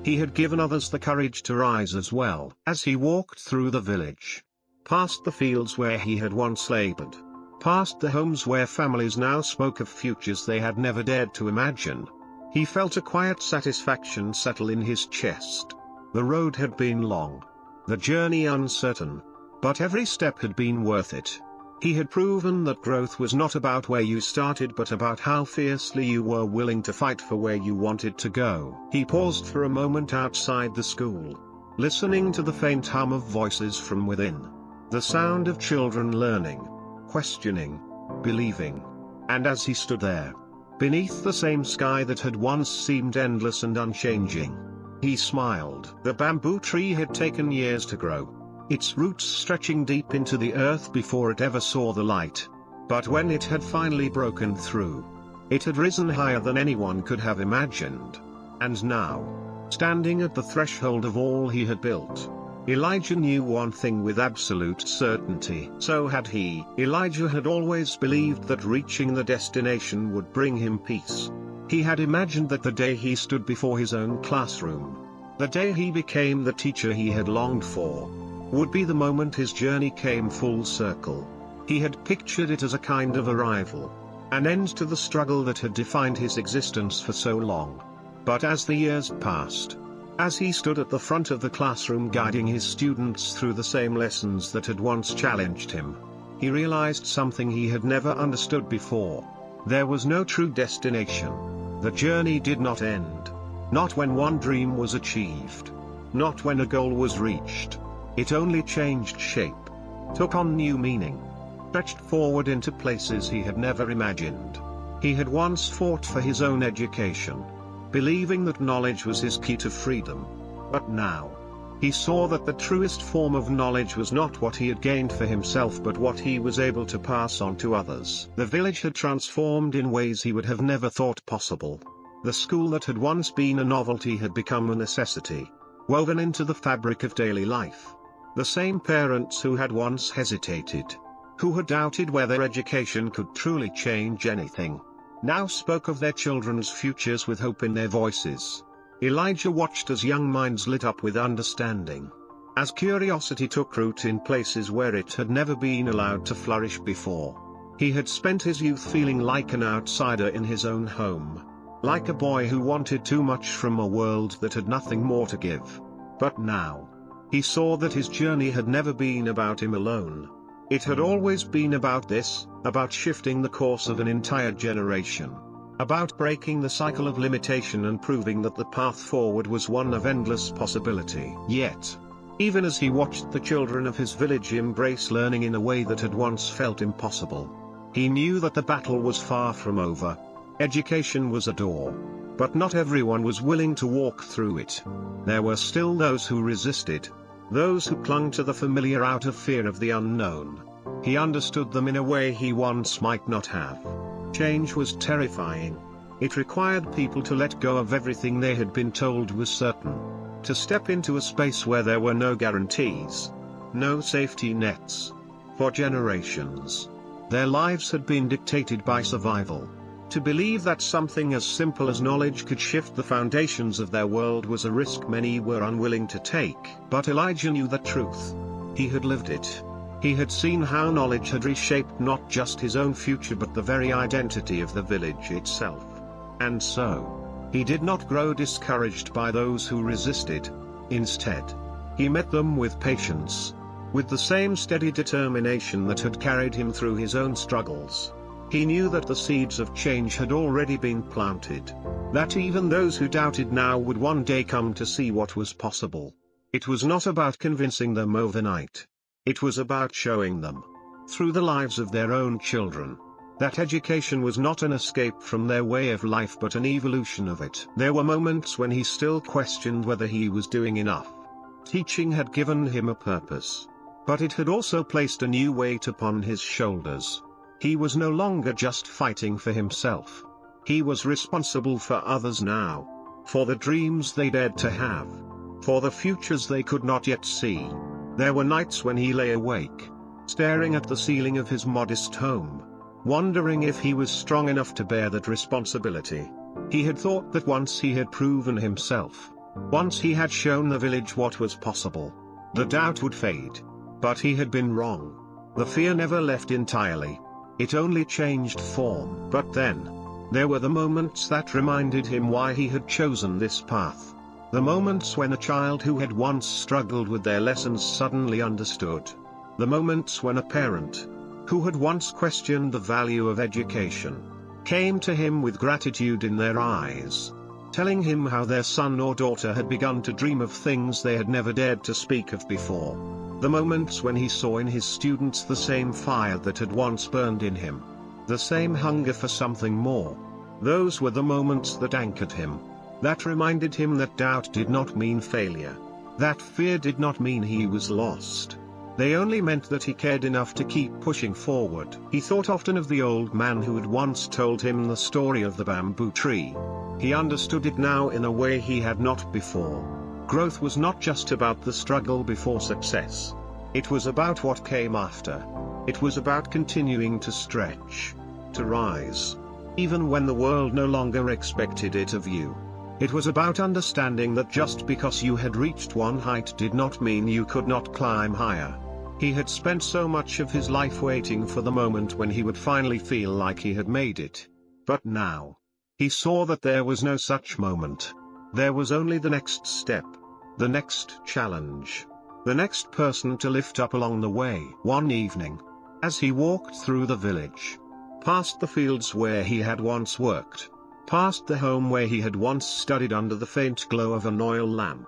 he had given others the courage to rise as well. As he walked through the village, past the fields where he had once labored, past the homes where families now spoke of futures they had never dared to imagine, he felt a quiet satisfaction settle in his chest. The road had been long, the journey uncertain, but every step had been worth it. He had proven that growth was not about where you started but about how fiercely you were willing to fight for where you wanted to go. He paused for a moment outside the school, listening to the faint hum of voices from within. The sound of children learning, questioning, believing. And as he stood there, beneath the same sky that had once seemed endless and unchanging, he smiled. The bamboo tree had taken years to grow, its roots stretching deep into the earth before it ever saw the light. But when it had finally broken through, it had risen higher than anyone could have imagined. And now, standing at the threshold of all he had built, Elijah knew one thing with absolute certainty. So had he. Elijah had always believed that reaching the destination would bring him peace. He had imagined that the day he stood before his own classroom, the day he became the teacher he had longed for, would be the moment his journey came full circle. He had pictured it as a kind of arrival, an end to the struggle that had defined his existence for so long. But as the years passed, as he stood at the front of the classroom guiding his students through the same lessons that had once challenged him, he realized something he had never understood before. There was no true destination. The journey did not end. Not when one dream was achieved. Not when a goal was reached. It only changed shape, took on new meaning, stretched forward into places he had never imagined. He had once fought for his own education, believing that knowledge was his key to freedom. But now, he saw that the truest form of knowledge was not what he had gained for himself but what he was able to pass on to others. The village had transformed in ways he would have never thought possible. The school that had once been a novelty had become a necessity, woven into the fabric of daily life. The same parents who had once hesitated, who had doubted whether education could truly change anything, now spoke of their children's futures with hope in their voices. Elijah watched as young minds lit up with understanding, as curiosity took root in places where it had never been allowed to flourish before. He had spent his youth feeling like an outsider in his own home, like a boy who wanted too much from a world that had nothing more to give. But now, he saw that his journey had never been about him alone. It had always been about this, about shifting the course of an entire generation, about breaking the cycle of limitation and proving that the path forward was one of endless possibility. Yet, even as he watched the children of his village embrace learning in a way that had once felt impossible, he knew that the battle was far from over. Education was a door, but not everyone was willing to walk through it. There were still those who resisted, those who clung to the familiar out of fear of the unknown. He understood them in a way he once might not have. Change was terrifying. It required people to let go of everything they had been told was certain, to step into a space where there were no guarantees, no safety nets. For generations, their lives had been dictated by survival. To believe that something as simple as knowledge could shift the foundations of their world was a risk many were unwilling to take. But Elijah knew the truth. He had lived it. He had seen how knowledge had reshaped not just his own future but the very identity of the village itself. And so, he did not grow discouraged by those who resisted. Instead, he met them with patience, with the same steady determination that had carried him through his own struggles. He knew that the seeds of change had already been planted, that even those who doubted now would one day come to see what was possible. It was not about convincing them overnight. It was about showing them, through the lives of their own children, that education was not an escape from their way of life but an evolution of it. There were moments when he still questioned whether he was doing enough. Teaching had given him a purpose, but it had also placed a new weight upon his shoulders. He was no longer just fighting for himself. He was responsible for others now, for the dreams they dared to have, for the futures they could not yet see. There were nights when he lay awake, staring at the ceiling of his modest home, wondering if he was strong enough to bear that responsibility. He had thought that once he had proven himself, once he had shown the village what was possible, the doubt would fade. But he had been wrong. The fear never left entirely. It only changed form. But then, there were the moments that reminded him why he had chosen this path. The moments when a child who had once struggled with their lessons suddenly understood. The moments when a parent, who had once questioned the value of education, came to him with gratitude in their eyes, telling him how their son or daughter had begun to dream of things they had never dared to speak of before. The moments when he saw in his students the same fire that had once burned in him, the same hunger for something more. Those were the moments that anchored him, that reminded him that doubt did not mean failure, that fear did not mean he was lost. They only meant that he cared enough to keep pushing forward. He thought often of the old man who had once told him the story of the bamboo tree. He understood it now in a way he had not before. Growth was not just about the struggle before success. It was about what came after. It was about continuing to stretch, to rise, even when the world no longer expected it of you. It was about understanding that just because you had reached one height did not mean you could not climb higher. He had spent so much of his life waiting for the moment when he would finally feel like he had made it. But now, he saw that there was no such moment. There was only the next step, the next challenge, the next person to lift up along the way. One evening, as he walked through the village, past the fields where he had once worked, past the home where he had once studied under the faint glow of an oil lamp,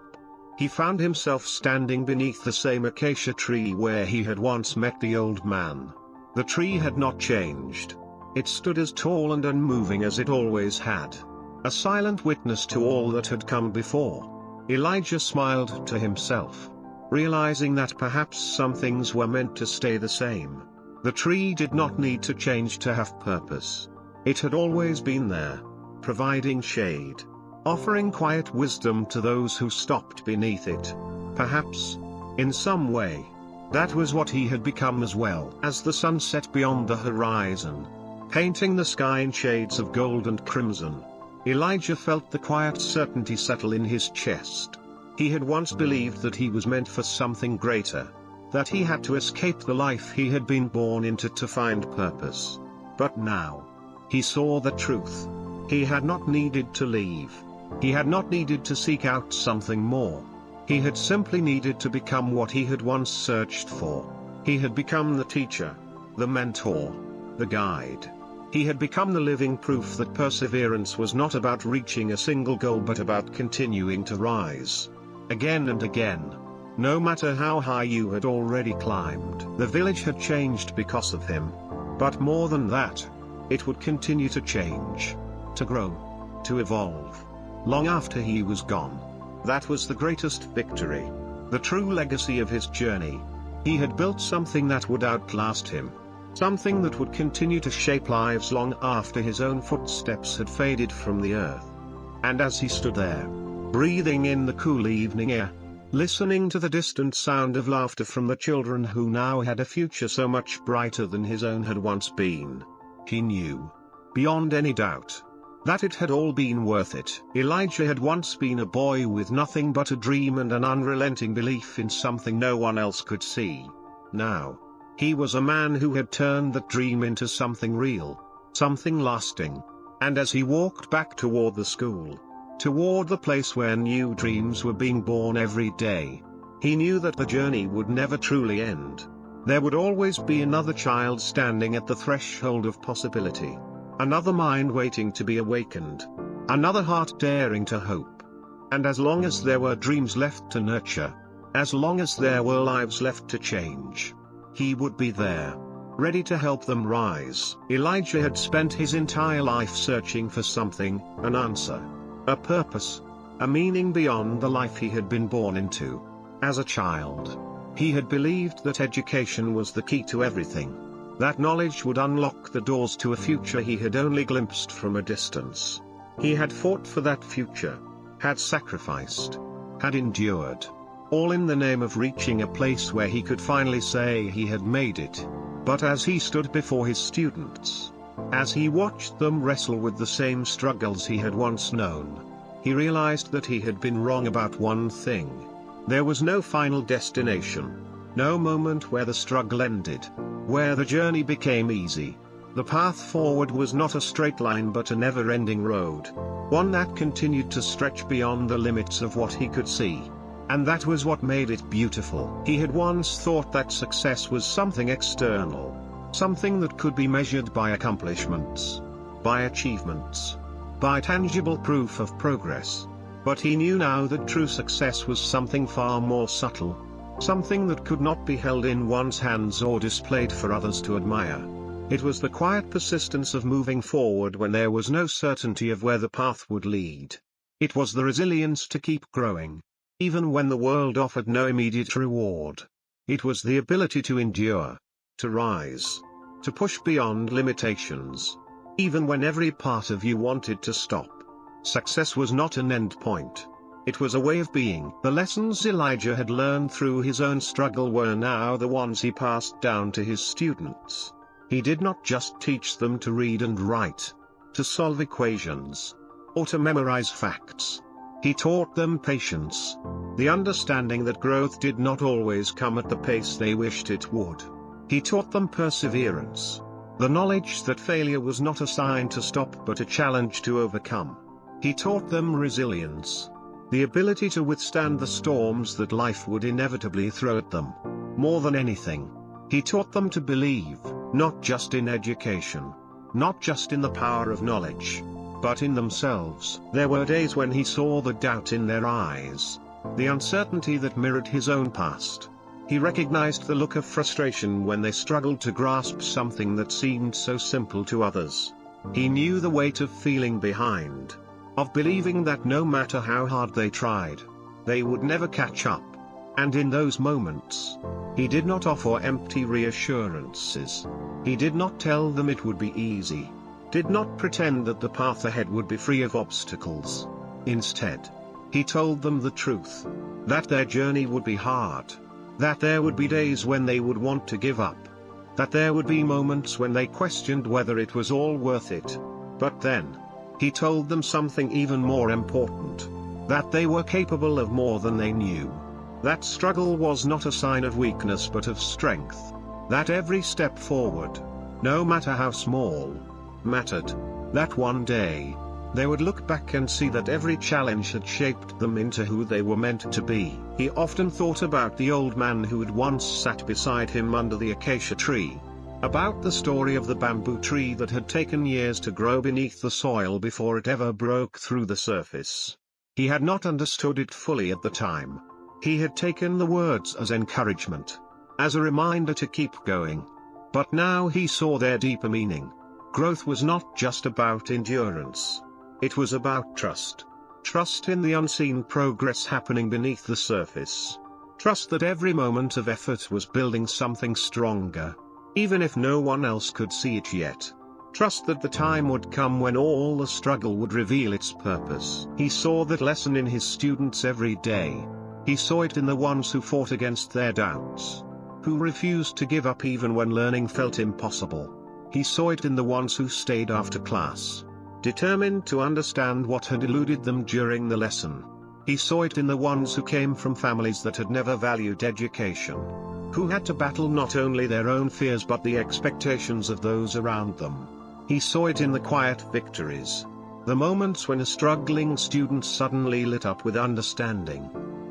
he found himself standing beneath the same acacia tree where he had once met the old man. The tree had not changed. It stood as tall and unmoving as it always had, a silent witness to all that had come before. Elijah smiled to himself, realizing that perhaps some things were meant to stay the same. The tree did not need to change to have purpose. It had always been there, providing shade, offering quiet wisdom to those who stopped beneath it. Perhaps, in some way, that was what he had become as well. As the sun set beyond the horizon, painting the sky in shades of gold and crimson, Elijah felt the quiet certainty settle in his chest. He had once believed that he was meant for something greater, that he had to escape the life he had been born into to find purpose. But now, he saw the truth. He had not needed to leave. He had not needed to seek out something more. He had simply needed to become what he had once searched for. He had become the teacher, the mentor, the guide. He had become the living proof that perseverance was not about reaching a single goal but about continuing to rise, again and again, no matter how high you had already climbed. The village had changed because of him. But more than that, it would continue to change, to grow, to evolve, long after he was gone. That was the greatest victory, the true legacy of his journey. He had built something that would outlast him, something that would continue to shape lives long after his own footsteps had faded from the earth. And as he stood there, breathing in the cool evening air, listening to the distant sound of laughter from the children who now had a future so much brighter than his own had once been, he knew, beyond any doubt, that it had all been worth it. Elijah had once been a boy with nothing but a dream and an unrelenting belief in something no one else could see. Now, he was a man who had turned that dream into something real, something lasting. And as he walked back toward the school, toward the place where new dreams were being born every day, he knew that the journey would never truly end. There would always be another child standing at the threshold of possibility, another mind waiting to be awakened, another heart daring to hope. And as long as there were dreams left to nurture, As long as there were lives left to change, he would be there, ready to help them rise. Elijah had spent his entire life searching for something, an answer, a purpose, a meaning beyond the life he had been born into. As a child, he had believed that education was the key to everything, that knowledge would unlock the doors to a future he had only glimpsed from a distance. He had fought for that future, had sacrificed, had endured, all in the name of reaching a place where he could finally say he had made it. But as he stood before his students, as he watched them wrestle with the same struggles he had once known, he realized that he had been wrong about one thing. There was no final destination, no moment where the struggle ended, where the journey became easy. The path forward was not a straight line but a never-ending road, one that continued to stretch beyond the limits of what he could see. And that was what made it beautiful. He had once thought that success was something external, something that could be measured by accomplishments, by achievements, by tangible proof of progress. But he knew now that true success was something far more subtle, something that could not be held in one's hands or displayed for others to admire. It was the quiet persistence of moving forward when there was no certainty of where the path would lead. It was the resilience to keep growing, even when the world offered no immediate reward. It was the ability to endure, to rise, to push beyond limitations, even when every part of you wanted to stop. Success was not an end point. It was a way of being. The lessons Elijah had learned through his own struggle were now the ones he passed down to his students. He did not just teach them to read and write, to solve equations, or to memorize facts. He taught them patience, the understanding that growth did not always come at the pace they wished it would. He taught them perseverance, the knowledge that failure was not a sign to stop but a challenge to overcome. He taught them resilience, the ability to withstand the storms that life would inevitably throw at them. More than anything, he taught them to believe, not just in education, not just in the power of knowledge, but in themselves. There were days when he saw the doubt in their eyes, the uncertainty that mirrored his own past. He recognized the look of frustration when they struggled to grasp something that seemed so simple to others. He knew the weight of feeling behind, of believing that no matter how hard they tried, they would never catch up. And in those moments, he did not offer empty reassurances. He did not tell them it would be easy, did not pretend that the path ahead would be free of obstacles. Instead, he told them the truth, that their journey would be hard, that there would be days when they would want to give up, that there would be moments when they questioned whether it was all worth it. But then, he told them something even more important, that they were capable of more than they knew. That struggle was not a sign of weakness but of strength, that every step forward, no matter how small, mattered, that one day, they would look back and see that every challenge had shaped them into who they were meant to be. He often thought about the old man who had once sat beside him under the acacia tree, about the story of the bamboo tree that had taken years to grow beneath the soil before it ever broke through the surface. He had not understood it fully at the time. He had taken the words as encouragement, as a reminder to keep going. But now he saw their deeper meaning. Growth was not just about endurance. It was about trust. Trust in the unseen progress happening beneath the surface. Trust that every moment of effort was building something stronger, even if no one else could see it yet. Trust that the time would come when all the struggle would reveal its purpose. He saw that lesson in his students every day. He saw it in the ones who fought against their doubts, who refused to give up even when learning felt impossible. He saw it in the ones who stayed after class, determined to understand what had eluded them during the lesson. He saw it in the ones who came from families that had never valued education, who had to battle not only their own fears but the expectations of those around them. He saw it in the quiet victories, the moments when a struggling student suddenly lit up with understanding.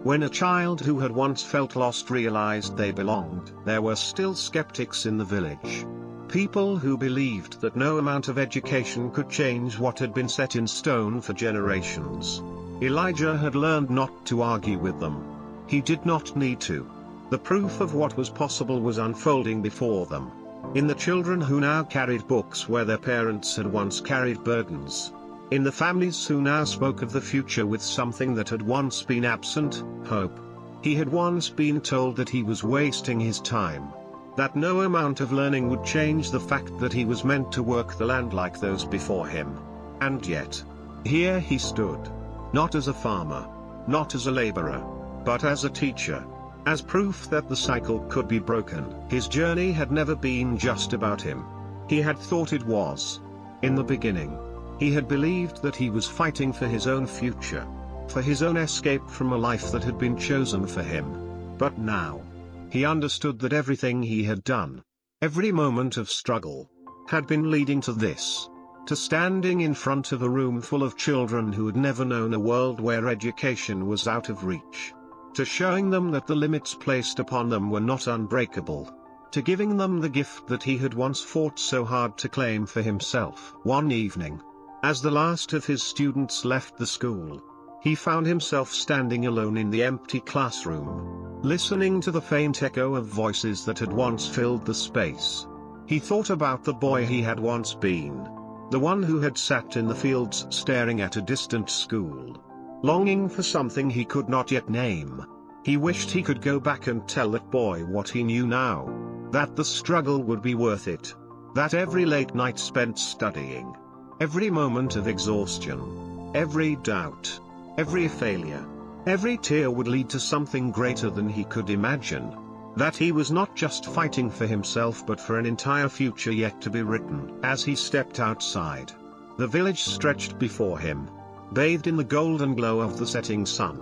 When a child who had once felt lost realized they belonged. There were still skeptics in the village. People who believed that no amount of education could change what had been set in stone for generations. Elijah had learned not to argue with them, He did not need to. The proof of what was possible was unfolding before them. In the children who now carried books where their parents had once carried burdens. In the families who now spoke of the future with something that had once been absent, hope. He had once been told that he was wasting his time. That no amount of learning would change the fact that he was meant to work the land like those before him. And yet, here he stood. Not as a farmer, not as a laborer, but as a teacher. As proof that the cycle could be broken. His journey had never been just about him. He had thought it was. In the beginning, he had believed that he was fighting for his own future, for his own escape from a life that had been chosen for him. But now, he understood that everything he had done, every moment of struggle, had been leading to this. To standing in front of a room full of children who had never known a world where education was out of reach. To showing them that the limits placed upon them were not unbreakable. To giving them the gift that he had once fought so hard to claim for himself. One evening, as the last of his students left the school, he found himself standing alone in the empty classroom, listening to the faint echo of voices that had once filled the space. He thought about the boy he had once been, the one who had sat in the fields staring at a distant school, longing for something he could not yet name. He wished he could go back and tell that boy what he knew now, that the struggle would be worth it, that every late night spent studying, every moment of exhaustion, every doubt, every failure, every tear would lead to something greater than he could imagine, that he was not just fighting for himself but for an entire future yet to be written. As he stepped outside, the village stretched before him, bathed in the golden glow of the setting sun.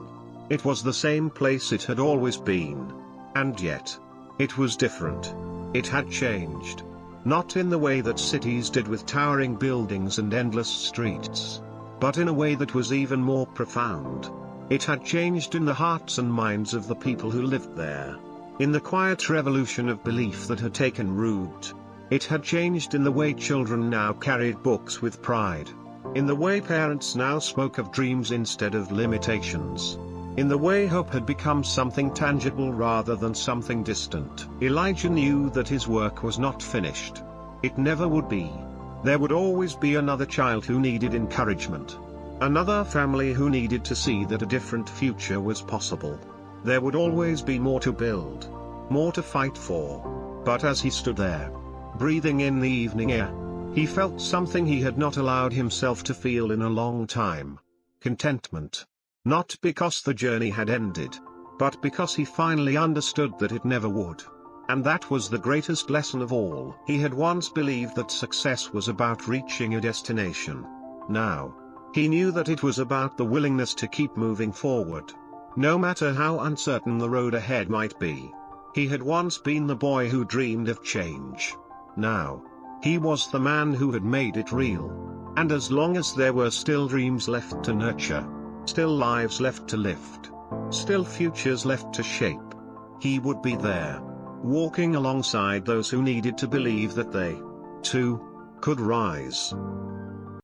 It was the same place it had always been. And yet, it was different. It had changed. Not in the way that cities did with towering buildings and endless streets, but in a way that was even more profound. It had changed in the hearts and minds of the people who lived there. In the quiet revolution of belief that had taken root. It had changed in the way children now carried books with pride. In the way parents now spoke of dreams instead of limitations. In the way hope had become something tangible rather than something distant. Elijah knew that his work was not finished. It never would be. There would always be another child who needed encouragement. Another family who needed to see that a different future was possible. There would always be more to build, more to fight for. But as he stood there, breathing in the evening air, he felt something he had not allowed himself to feel in a long time. Contentment. Not because the journey had ended, but because he finally understood that it never would. And that was the greatest lesson of all. He had once believed that success was about reaching a destination. Now, he knew that it was about the willingness to keep moving forward, no matter how uncertain the road ahead might be. He had once been the boy who dreamed of change. Now, he was the man who had made it real. And as long as there were still dreams left to nurture, still lives left to lift, still futures left to shape, he would be there, walking alongside those who needed to believe that they, too, could rise.